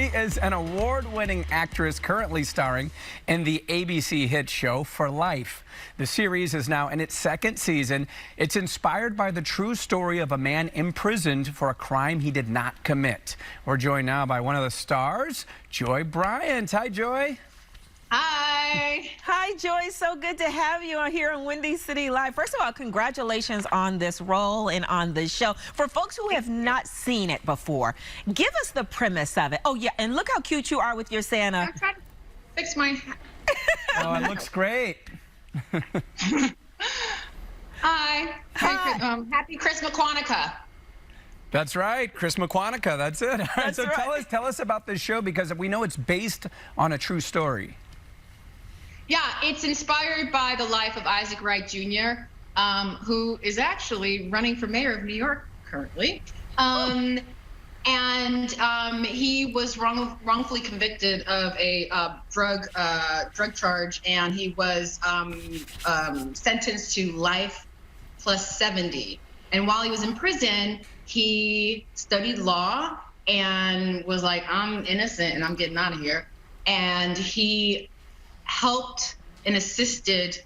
She is an award-winning actress currently starring in the ABC hit show For Life. The series is now in its second season. It's inspired by the true story of a man imprisoned for a crime he did not commit. We're joined now by one of the stars, Joy Bryant. Hi, Joy. Hi. Hi, Joy. So good to have you here on Windy City Live. First of all, congratulations on this role and on the show. For folks who have not seen it before, give us the premise of it. Oh, yeah, and look how cute you are with your Santa. I'm trying to fix my hat. Oh, it looks great. Hi. Happy Chris McQuantica. That's right, Chris McQuantica. That's it. All right, That's so right. tell us about this show, because we know it's based on a true story. Yeah, it's inspired by the life of Isaac Wright Jr., who is actually running for mayor of New York currently. He was wrongfully convicted of a drug charge, and he was sentenced to life plus 70. And while he was in prison, he studied law and was like, I'm innocent and I'm getting out of here. And he helped and assisted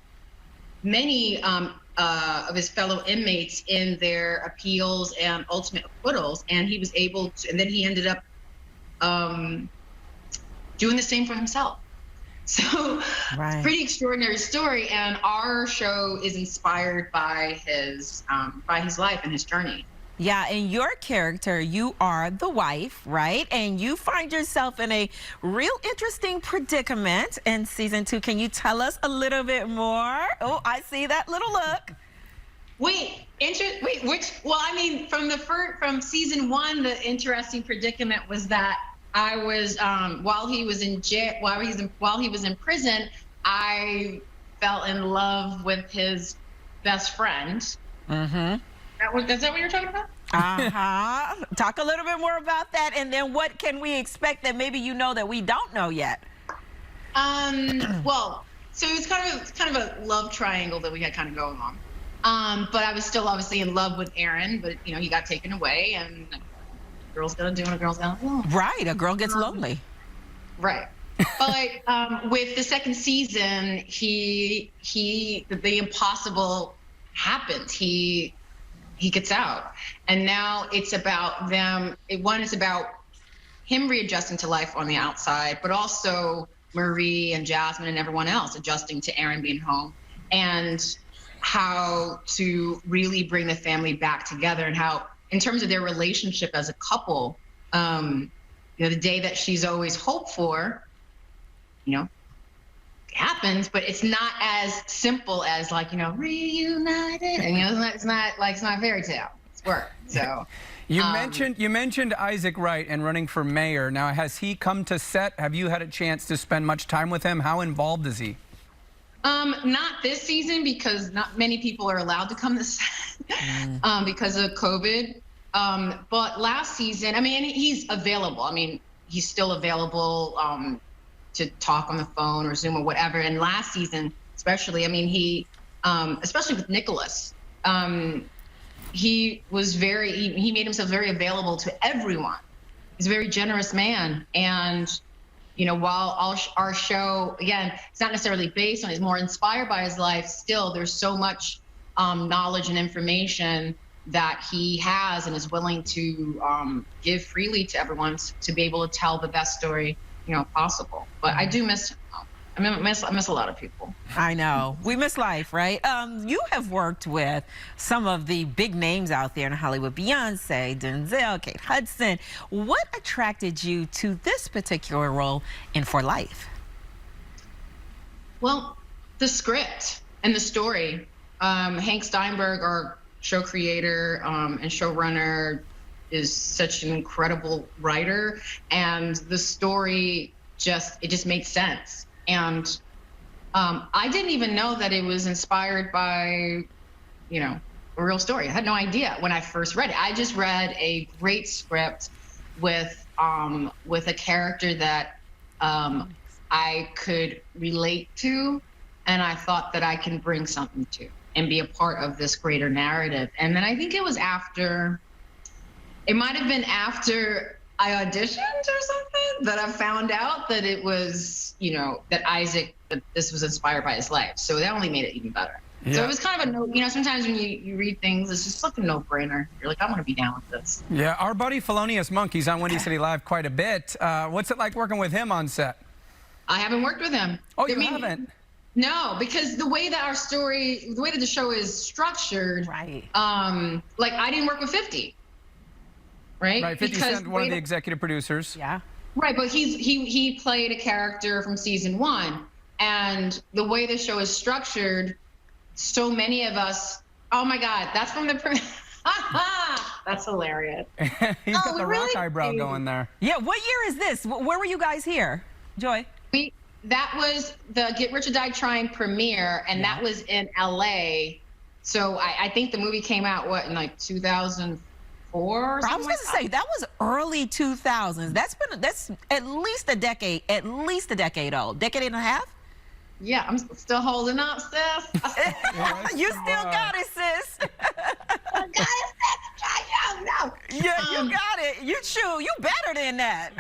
many of his fellow inmates in their appeals and ultimate acquittals. And he was able to, and then he ended up doing the same for himself. So Right. It's a pretty extraordinary story, and our show is inspired by his life and his journey. Yeah, and your character, you are the wife, right? And you find yourself in a real interesting predicament in season 2. Can you tell us a little bit more? Oh, I see that little look. From season 1, the interesting predicament was that I was while he was in jail, while he was in prison, I fell in love with his best friend. Mm-hmm. Is that what you're talking about? Uh-huh. Talk a little bit more about that, and then what can we expect that maybe you know that we don't know yet? Well, so it was kind of a love triangle that we had kind of going on. But I was still obviously in love with Aaron, but he got taken away, and a girl's gonna do what a girl's gonna do. Right, a girl gets lonely. Right. But with the second season, the impossible happens. He gets out, and now it's about them. It's about him readjusting to life on the outside, but also Marie and Jasmine and everyone else adjusting to Aaron being home, and how to really bring the family back together, and how, in terms of their relationship as a couple, the day that she's always hoped for, happens, but it's not as simple as reunited, and it's not fairy tale. It's work. So You mentioned Isaac Wright and running for mayor. Now, has he come to set? Have you had a chance to spend much time with him? How involved is he? Not this season, because not many people are allowed to come to set because of COVID. But last season, he's available. He's still available to talk on the phone or Zoom or whatever. And last season, especially, he, especially with Nicholas, he made himself very available to everyone. He's a very generous man. And, while our show, again, it's not necessarily based on, it's more inspired by his life, still there's so much knowledge and information that he has and is willing to give freely to everyone to be able to tell the best story possible. But I do miss him. I miss a lot of people. I know. We miss life, right? You have worked with some of the big names out there in Hollywood: Beyonce, Denzel, Kate Hudson. What attracted you to this particular role in For Life? Well, the script and the story. Hank Steinberg, our show creator and showrunner, is such an incredible writer, and the story just made sense. And I didn't even know that it was inspired by, a real story. I had no idea when I first read it. I just read a great script with a character that I could relate to, and I thought that I can bring something to and be a part of this greater narrative. And then I think it was after, it might have been after I auditioned or something, that I found out that it was, that this was inspired by his life. So that only made it even better. Yeah. So it was kind of a no, sometimes when you read things, it's just like a no-brainer. You're like, I want to be down with this. Yeah, our buddy Felonious Monk, he's on Windy City Live quite a bit. What's it like working with him on set? I haven't worked with him. Oh, you haven't? No, because the way that the show is structured, right? Like I didn't work with 50, right? Right, 50 Cent, one of the executive producers. Yeah. Right, but he played a character from season 1, and the way the show is structured, so many of us. Oh my God, that's from the. That's hilarious. He's got the rock eyebrow going there. Yeah. What year is this? Where were you guys here, Joy? That was the Get Rich or Die Trying premiere, and that was in LA. So I think the movie came out, in like 2004 or something. I was going to say, that was early 2000s. That's at least a decade old. Decade and a half? Yeah, I'm still holding up, sis. You still got it, sis. I got it, sis. No. Yeah, you got it. You better than that.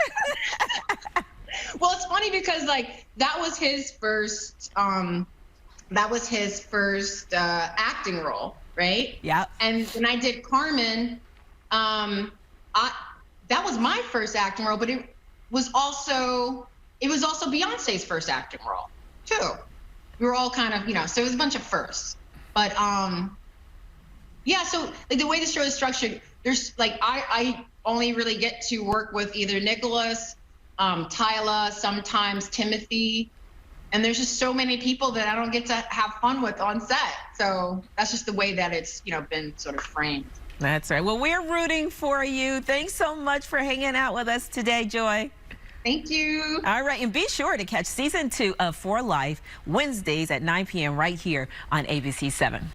Well, it's funny because that was his first acting role, right? Yeah. And when I did Carmen, that was my first acting role, but it was also Beyonce's first acting role too. We were all kind of, so it was a bunch of firsts. But yeah, so the way the show is structured, there's I only really get to work with either Nicholas, Tyla, sometimes Timothy, and there's just so many people that I don't get to have fun with on set. So that's just the way that it's been sort of framed. That's right. Well, we're rooting for you. Thanks so much for hanging out with us today, Joy. Thank you. All right, and be sure to catch season 2 of For Life Wednesdays at 9 p.m. right here on ABC 7.